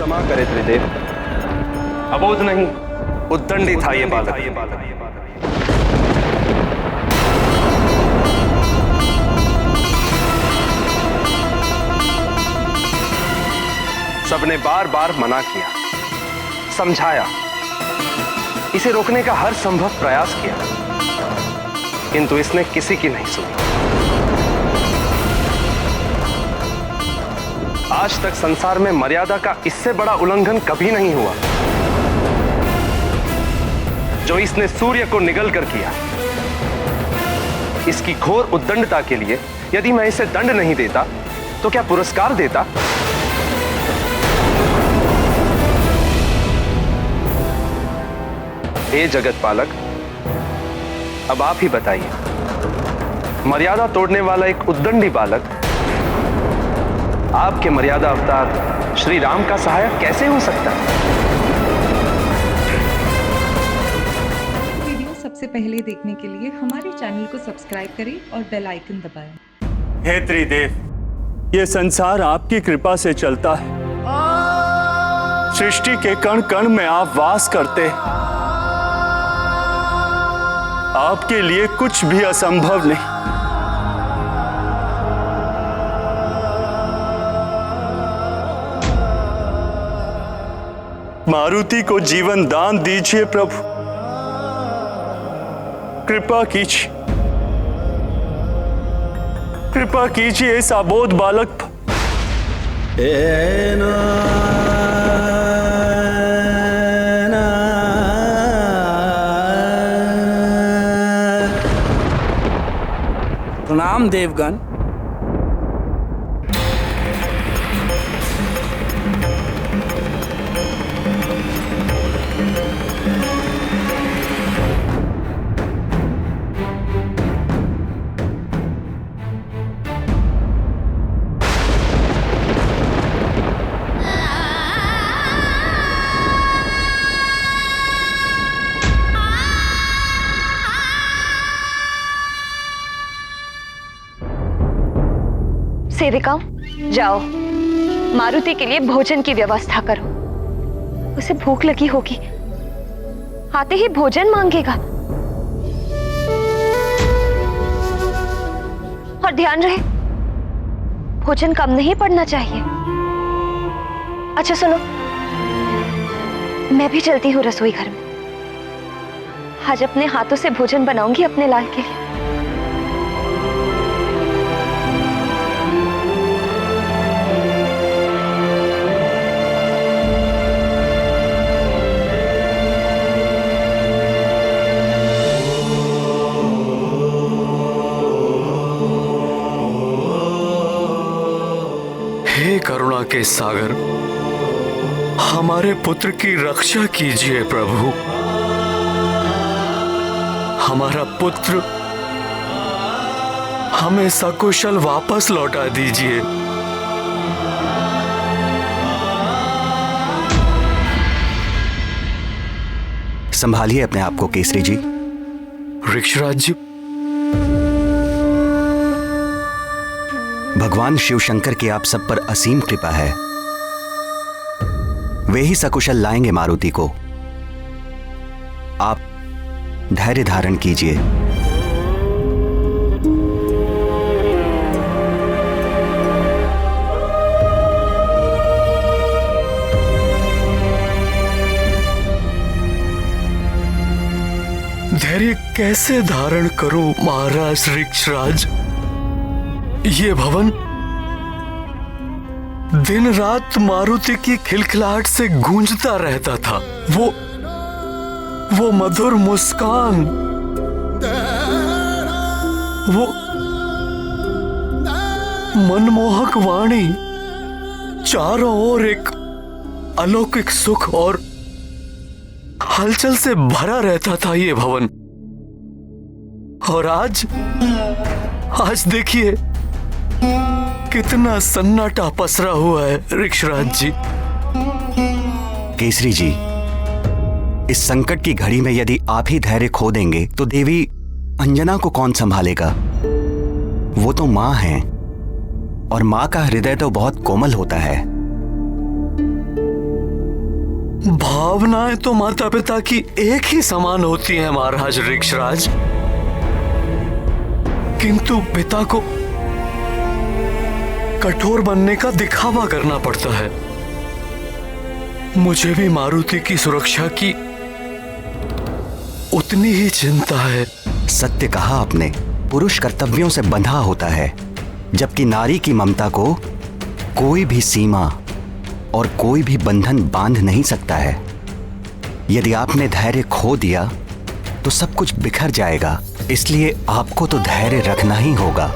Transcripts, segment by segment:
क्षमा करे त्रिदेव, अबोध नहीं, उद्दंडी था ये बालक। सबने बार बार मना किया, समझाया, इसे रोकने का हर संभव प्रयास किया, किंतु इसने किसी की नहीं सुनी। आज तक संसार में मर्यादा का इससे बड़ा उल्लंघन कभी नहीं हुआ जो इसने सूर्य को निगल कर किया। इसकी घोर उद्दंडता के लिए यदि मैं इसे दंड नहीं देता तो क्या पुरस्कार देता? हे जगत पालक, अब आप ही बताइए, मर्यादा तोड़ने वाला एक उद्दंडी बालक आपके मर्यादा अवतार श्री राम का सहायक कैसे हो सकता है? वीडियो सबसे पहले देखने के लिए हमारे चैनल को सब्सक्राइब करें और बेल आइकन दबाएं। हे त्रिदेव, ये संसार आपकी कृपा से चलता है। सृष्टि के कण कण में आप वास करते हैं। आपके लिए कुछ भी असंभव नहीं। मारुति को जीवन दान दीजिए प्रभु, कृपा कीजिए, कृपा कीजिए इस अबोध बालक पर। प्रणाम देवगण। सेविकाओं, जाओ मारुति के लिए भोजन की व्यवस्था करो। उसे भूख लगी होगी, आते ही भोजन मांगेगा। और ध्यान रहे, भोजन कम नहीं पड़ना चाहिए। अच्छा सुनो, मैं भी चलती हूँ रसोई घर में। आज अपने हाथों से भोजन बनाऊंगी अपने लाल के लिए। हे करुणा के सागर, हमारे पुत्र की रक्षा कीजिए प्रभु। हमारा पुत्र हमें सकुशल वापस लौटा दीजिए। संभालिए अपने आप को केसरी जी। ऋक्षराज जी, भगवान शिव शंकर की आप सब पर असीम कृपा है। वे ही सकुशल लाएंगे मारुति को। आप धैर्य धारण कीजिए। धैर्य कैसे धारण करूं महाराज ऋक्षराज? ये भवन दिन रात मारुति की खिलखिलाहट से गूंजता रहता था। वो मधुर मुस्कान, वो मनमोहक वाणी, चारों ओर एक अलौकिक सुख और हलचल से भरा रहता था ये भवन। और आज देखिए कितना सन्नाटा पसरा हुआ है ऋक्षराज जी। केसरी जी, इस संकट की घड़ी में यदि आप ही धैर्य खो देंगे तो देवी अंजना को कौन संभालेगा? वो तो मां है और मां का हृदय तो बहुत कोमल होता है। भावनाएं तो माता पिता की एक ही समान होती हैं महाराज ऋक्षराज, किंतु पिता को कठोर बनने का दिखावा करना पड़ता है। मुझे भी मारुति की सुरक्षा की उतनी ही चिंता है। सत्य कहा आपने, पुरुष कर्तव्यों से बंधा होता है, जबकि नारी की ममता को कोई भी सीमा और कोई भी बंधन बांध नहीं सकता है। यदि आपने धैर्य खो दिया तो सब कुछ बिखर जाएगा, इसलिए आपको तो धैर्य रखना ही होगा।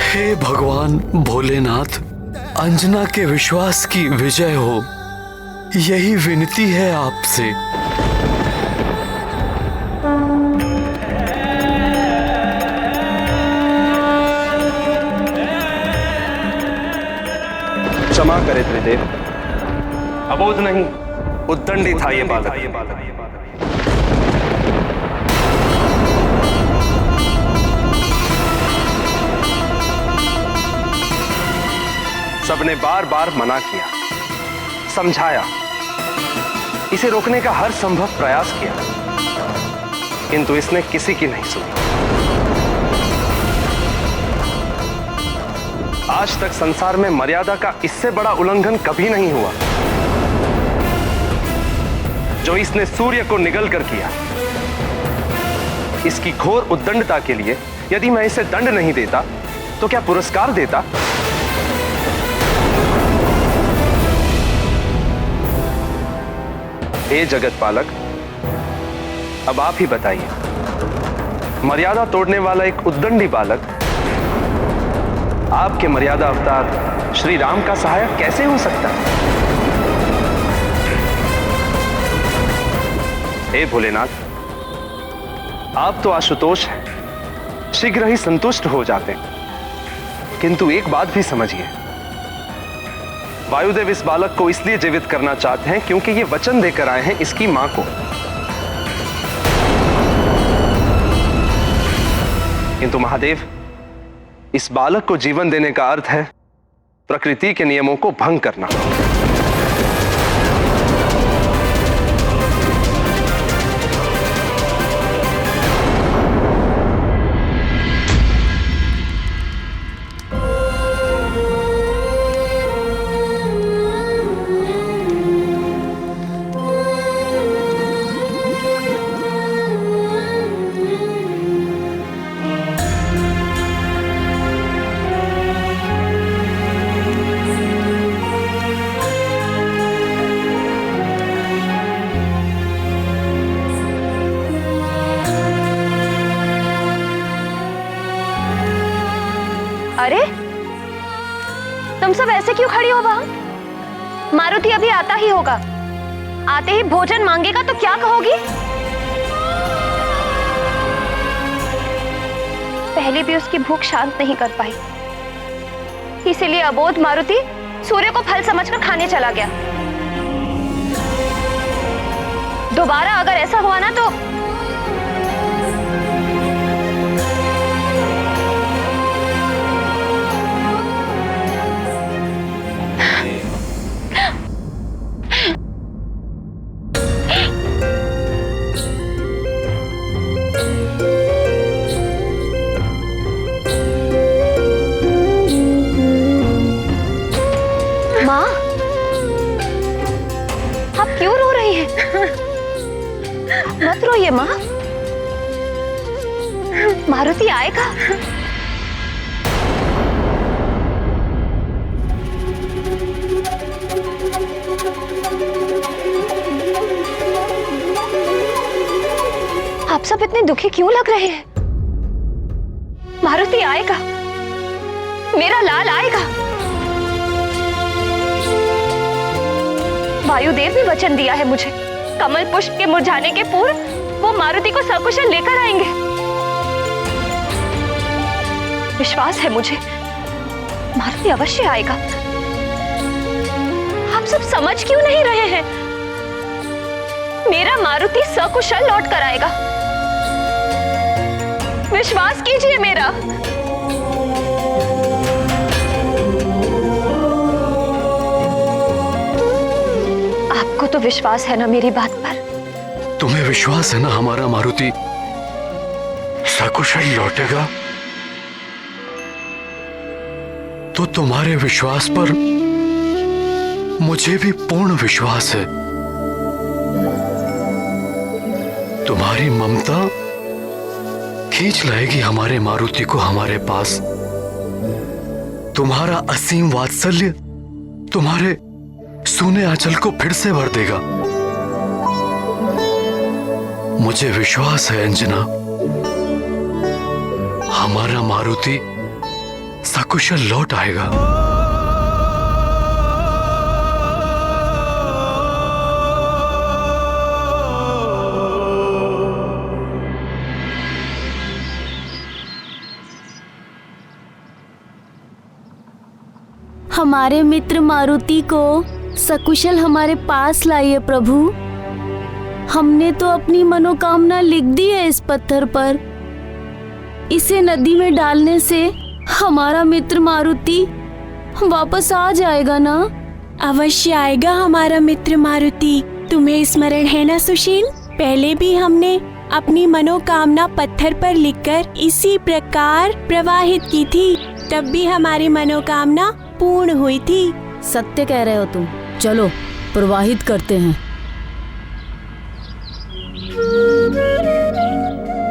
हे भगवान भोलेनाथ, अंजना के विश्वास की विजय हो, यही विनती है आपसे। क्षमा करे त्रिदेव, अबोध नहीं, उद्दंडी था ये बालक। सबने बार बार मना किया, समझाया, इसे रोकने का हर संभव प्रयास किया, किंतु इसने किसी की नहीं सुनी। आज तक संसार में मर्यादा का इससे बड़ा उल्लंघन कभी नहीं हुआ जो इसने सूर्य को निगल कर किया। इसकी घोर उद्दंडता के लिए यदि मैं इसे दंड नहीं देता तो क्या पुरस्कार देता? हे जगत पालक, अब आप ही बताइए, मर्यादा तोड़ने वाला एक उद्दंडी बालक आपके मर्यादा अवतार श्री राम का सहायक कैसे हो सकता है? हे भोलेनाथ, आप तो आशुतोष हैं, शीघ्र ही संतुष्ट हो जाते हैं, किंतु एक बात भी समझिए, वायुदेव इस बालक को इसलिए जीवित करना चाहते हैं क्योंकि ये वचन देकर आए हैं इसकी मां को। किंतु महादेव, इस बालक को जीवन देने का अर्थ है प्रकृति के नियमों को भंग करना। अरे तुम सब ऐसे क्यों खड़ी हो वहां? मारुति अभी आता ही होगा, आते ही भोजन मांगेगा तो क्या कहोगी? पहले भी उसकी भूख शांत नहीं कर पाई, इसीलिए अबोध मारुति सूर्य को फल समझकर खाने चला गया। दोबारा अगर ऐसा हुआ ना तो मत रोइए माँ, मारुति आएगा। आप सब इतने दुखी क्यों लग रहे हैं? मारुति आएगा, मेरा लाल आएगा। वायुदेव ने वचन दिया है मुझे, कमल पुष्प के मुरझाने के पूर्व वो मारुति को सकुशल लेकर आएंगे। विश्वास है मुझे, मारुति अवश्य आएगा। आप सब समझ क्यों नहीं रहे हैं? मेरा मारुति सकुशल लौट कर आएगा, विश्वास कीजिए मेरा। आपको तो विश्वास है ना मेरी बात पर? तुम्हें विश्वास है ना हमारा मारुति सकुशल लौटेगा? तो तुम्हारे विश्वास पर मुझे भी पूर्ण विश्वास है। तुम्हारी ममता खींच लाएगी हमारे मारुति को हमारे पास। तुम्हारा असीम वात्सल्य तुम्हारे सूने आंचल को फिर से भर देगा। मुझे विश्वास है अंजना, हमारा मारुति सकुशल लौट आएगा। हमारे मित्र मारुति को सकुशल हमारे पास लाइए प्रभु। हमने तो अपनी मनोकामना लिख दी है इस पत्थर पर। इसे नदी में डालने से हमारा मित्र मारुति वापस आ जाएगा ना? अवश्य आएगा हमारा मित्र मारुति। तुम्हें स्मरण है ना सुशील, पहले भी हमने अपनी मनोकामना पत्थर पर लिखकर इसी प्रकार प्रवाहित की थी, तब भी हमारी मनोकामना पूर्ण हुई थी। सत्य कह रहे हो तुम। चलो प्रवाहित करते हैं।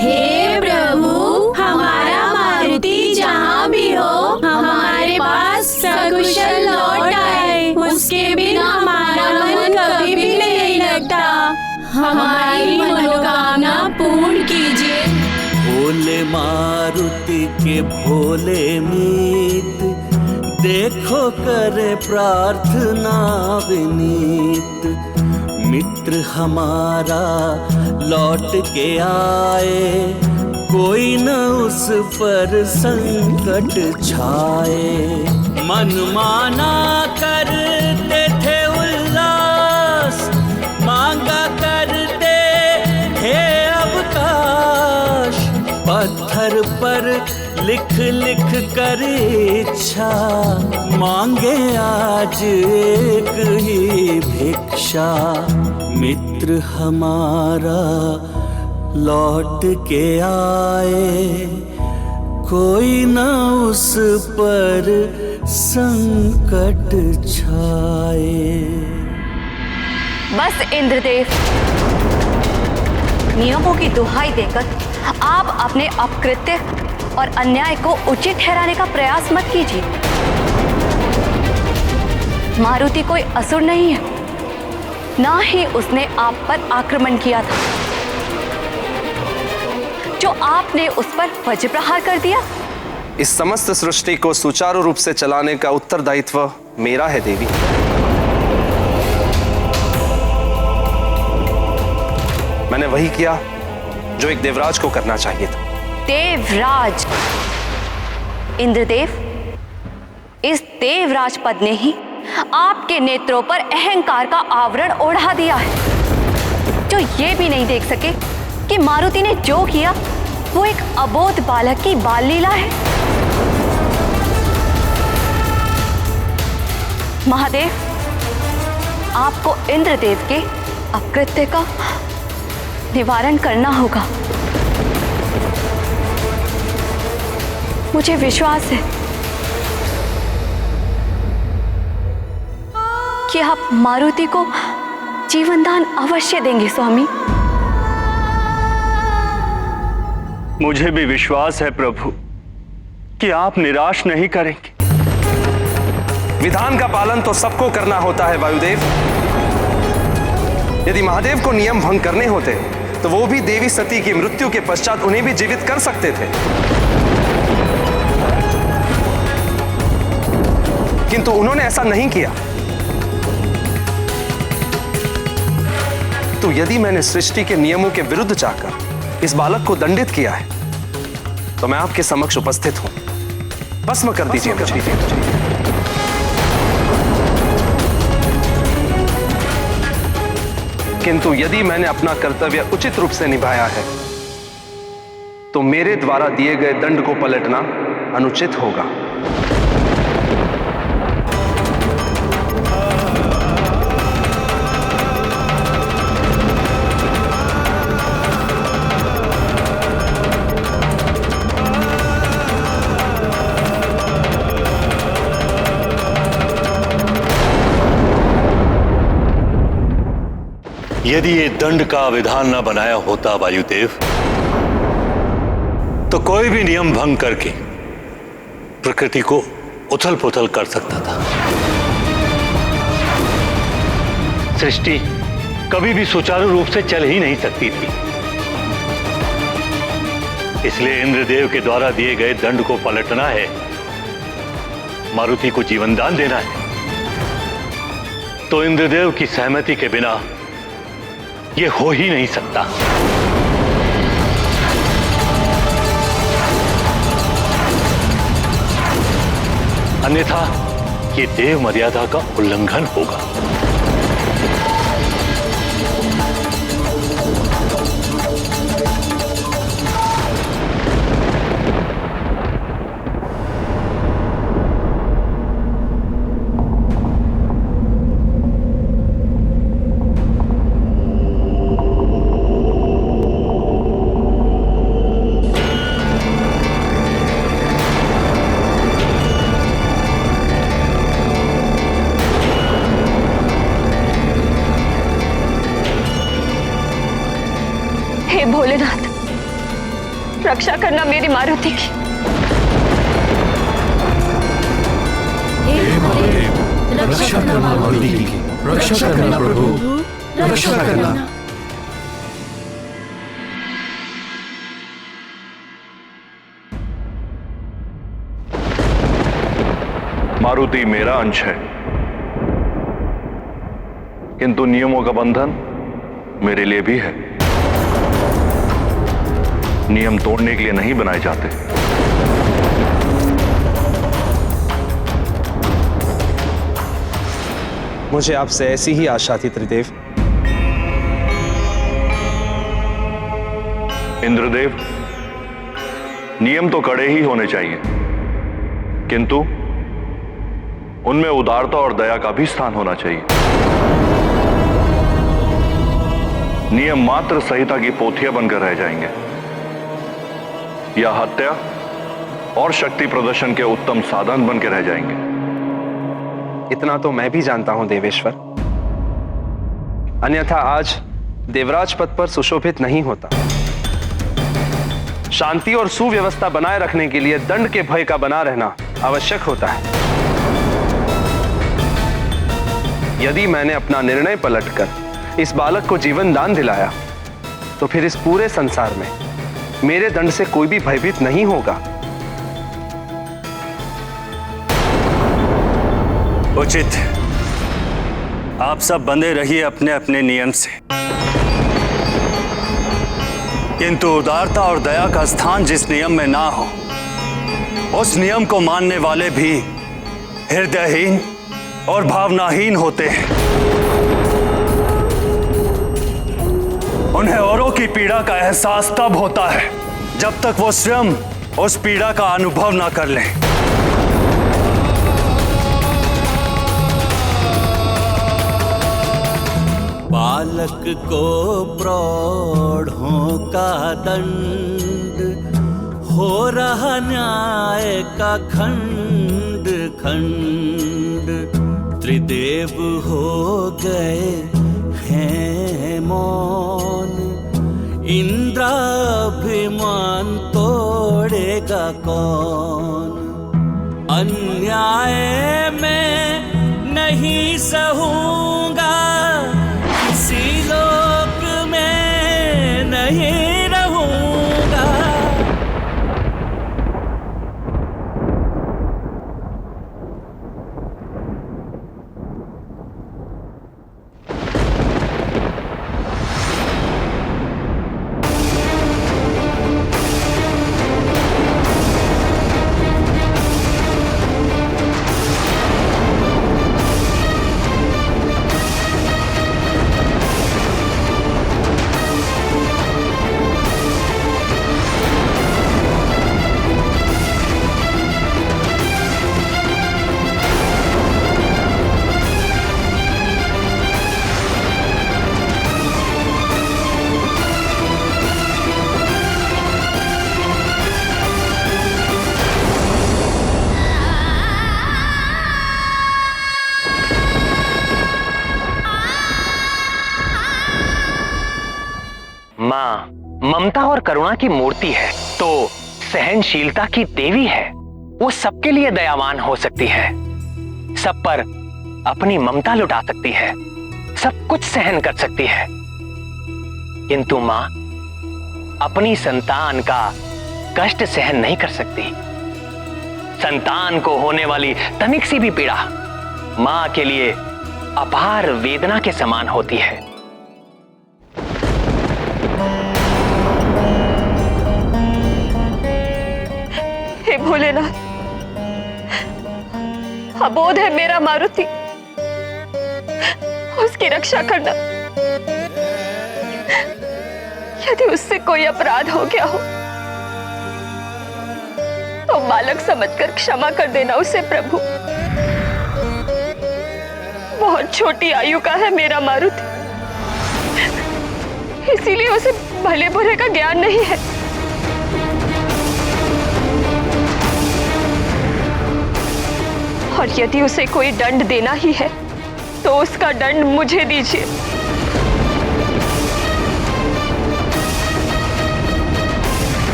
हे प्रभु, हमारा मारुति जहाँ भी हो हमारे पास सकुशल लौट आए। उसके बिना हमारा मन कभी भी नहीं लगता। हमारी मनोकामना पूर्ण कीजिए। भोले मारुति के भोले मीत, देखो करे प्रार्थना विनीत। मित्र हमारा लौट के आए, कोई न उस पर संकट छाए। मन माना करते थे उल्लास, मांगा करते थे अवकाश। पत्थर पर लिख लिख कर इच्छा, मांगे आज एक ही भिक्षा। मित्र हमारा लौट के आए, कोई न उस पर संकट छाए। बस इंद्रदेव, नियमों की दुहाई देकर आप अपने अपकृत्य और अन्याय को उचित ठहराने का प्रयास मत कीजिए। मारुति कोई असुर नहीं है, ना ही उसने आप पर आक्रमण किया था। जो आपने उस पर वज्र प्रहार कर दिया। इस समस्त सृष्टि को सुचारू रूप से चलाने का उत्तरदायित्व मेरा है देवी। मैंने वही किया जो एक देवराज को करना चाहिए था। देवराज? इंद्रदेव, इस देवराज पद ने ही आपके नेत्रों पर अहंकार का आवरण ओढ़ा दिया है, जो ये भी नहीं देख सके कि मारुति ने जो किया वो एक अबोध बालक की बाल लीला है। महादेव, आपको इंद्रदेव के अपकृत्य का निवारण करना होगा। मुझे विश्वास है कि आप मारुति को जीवनदान अवश्य देंगे स्वामी। मुझे भी विश्वास है प्रभु कि आप निराश नहीं करेंगे। विधान का पालन तो सबको करना होता है वायुदेव। यदि महादेव को नियम भंग करने होते तो वो भी देवी सती की मृत्यु के पश्चात उन्हें भी जीवित कर सकते थे, किंतु उन्होंने ऐसा नहीं किया। तो यदि मैंने सृष्टि के नियमों के विरुद्ध जाकर इस बालक को दंडित किया है, तो मैं आपके समक्ष उपस्थित हूं। भस्म कर दीजिए मुझे। किंतु यदि मैंने अपना कर्तव्य उचित रूप से निभाया है, तो मेरे द्वारा दिए गए दंड को पलटना अनुचित होगा। यदि ये दंड का विधान न बनाया होता वायुदेव, तो कोई भी नियम भंग करके प्रकृति को उथल पुथल कर सकता था। सृष्टि कभी भी सुचारू रूप से चल ही नहीं सकती थी। इसलिए इंद्रदेव के द्वारा दिए गए दंड को पलटना है, मारुति को जीवन दान देना है। तो इंद्रदेव की सहमति के बिना यह हो ही नहीं सकता। अन्यथा ये देव मर्यादा का उल्लंघन होगा। हे भोलेनाथ, रक्षा करना मेरी मारुति की। रक्षा करना मारुति की, रक्षा करना प्रभु, रक्षा करना। मारुति मेरा अंश है, किंतु नियमों का बंधन मेरे लिए भी है। नियम तोड़ने के लिए नहीं बनाए जाते। मुझे आपसे ऐसी ही आशा थी त्रिदेव। इंद्रदेव, नियम तो कड़े ही होने चाहिए, किंतु उनमें उदारता और दया का भी स्थान होना चाहिए। नियम मात्र संहिता की पोथियां बनकर रह जाएंगे या हत्या और शक्ति प्रदर्शन के उत्तम साधन बनकर रह जाएंगे। इतना तो मैं भी जानता हूं देवेश्वर, अन्यथा आज देवराज पद पर सुशोभित नहीं होता। शांति और सुव्यवस्था बनाए रखने के लिए दंड के भय का बना रहना आवश्यक होता है। यदि मैंने अपना निर्णय पलटकर इस बालक को जीवन दान दिलाया, तो फिर इस पूरे संसार में मेरे दंड से कोई भी भयभीत नहीं होगा। उचित। आप सब बंधे रहिए अपने अपने नियम से, किंतु उदारता और दया का स्थान जिस नियम में ना हो, उस नियम को मानने वाले भी हृदयहीन और भावनाहीन होते हैं। उन्हें औरों की पीड़ा का एहसास तब होता है जब तक वो स्वयं उस पीड़ा का अनुभव ना कर लें। बालक को प्रौढ़ों का दंड, हो रहा न्याय का खंड खंड। त्रिदेव हो गए हैं मौन, इंद्राभिमान तोड़ेगा कौन। अन्याय में नहीं सहूंगा, किसी लोक में नहीं रहूंगा। माँ ममता और करुणा की मूर्ति है तो सहनशीलता की देवी है। वो सबके लिए दयावान हो सकती है, सब पर अपनी ममता लुटा सकती है, सब कुछ सहन कर सकती है। किंतु माँ अपनी संतान का कष्ट सहन नहीं कर सकती। संतान को होने वाली तनिक सी भी पीड़ा माँ के लिए अपार वेदना के समान होती है। हे भोलेनाथ, अबोध है मेरा मारुति, उसकी रक्षा करना। यदि उससे कोई अपराध हो गया हो तो बालक समझकर क्षमा कर देना उसे प्रभु। बहुत छोटी आयु का है मेरा मारुति, इसीलिए उसे भले बुरे का ज्ञान नहीं है। और यदि उसे कोई दंड देना ही है तो उसका दंड मुझे दीजिए।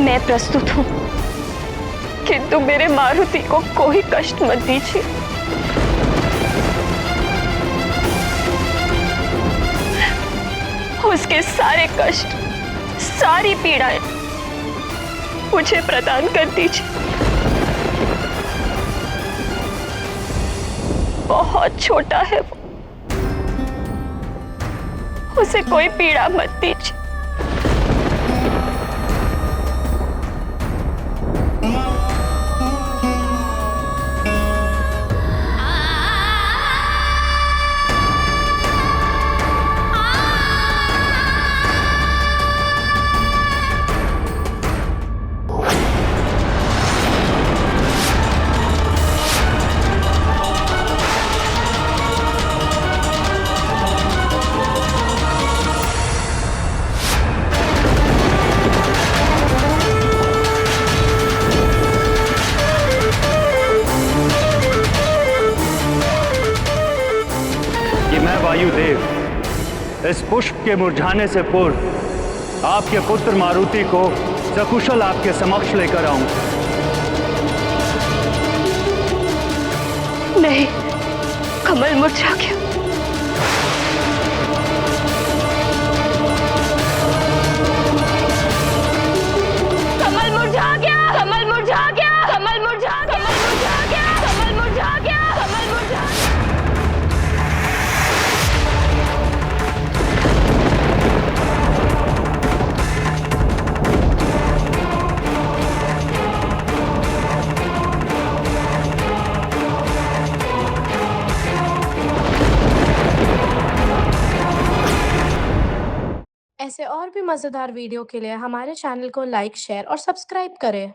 मैं प्रस्तुत हूं, किंतु मेरे मारुति को कोई कष्ट मत दीजिए। उसके सारे कष्ट, सारी पीड़ाएं मुझे प्रदान कर दीजिए। बहुत छोटा है वो, उसे कोई पीड़ा मत दीजिए। वायुदेव इस पुष्प के मुरझाने से पूर्व आपके पुत्र मारुति को सकुशल आपके समक्ष लेकर आऊं। नहीं, कमल मुरझा गया। कमल मुरझा गया, कमल मुरझा गया, कमल मुरझा गया, कमल मुरझा गया, कमल मुरझा गया, कमल मुरझा गया। ऐसे और भी मज़ेदार वीडियो के लिए हमारे चैनल को लाइक, शेयर और सब्सक्राइब करें।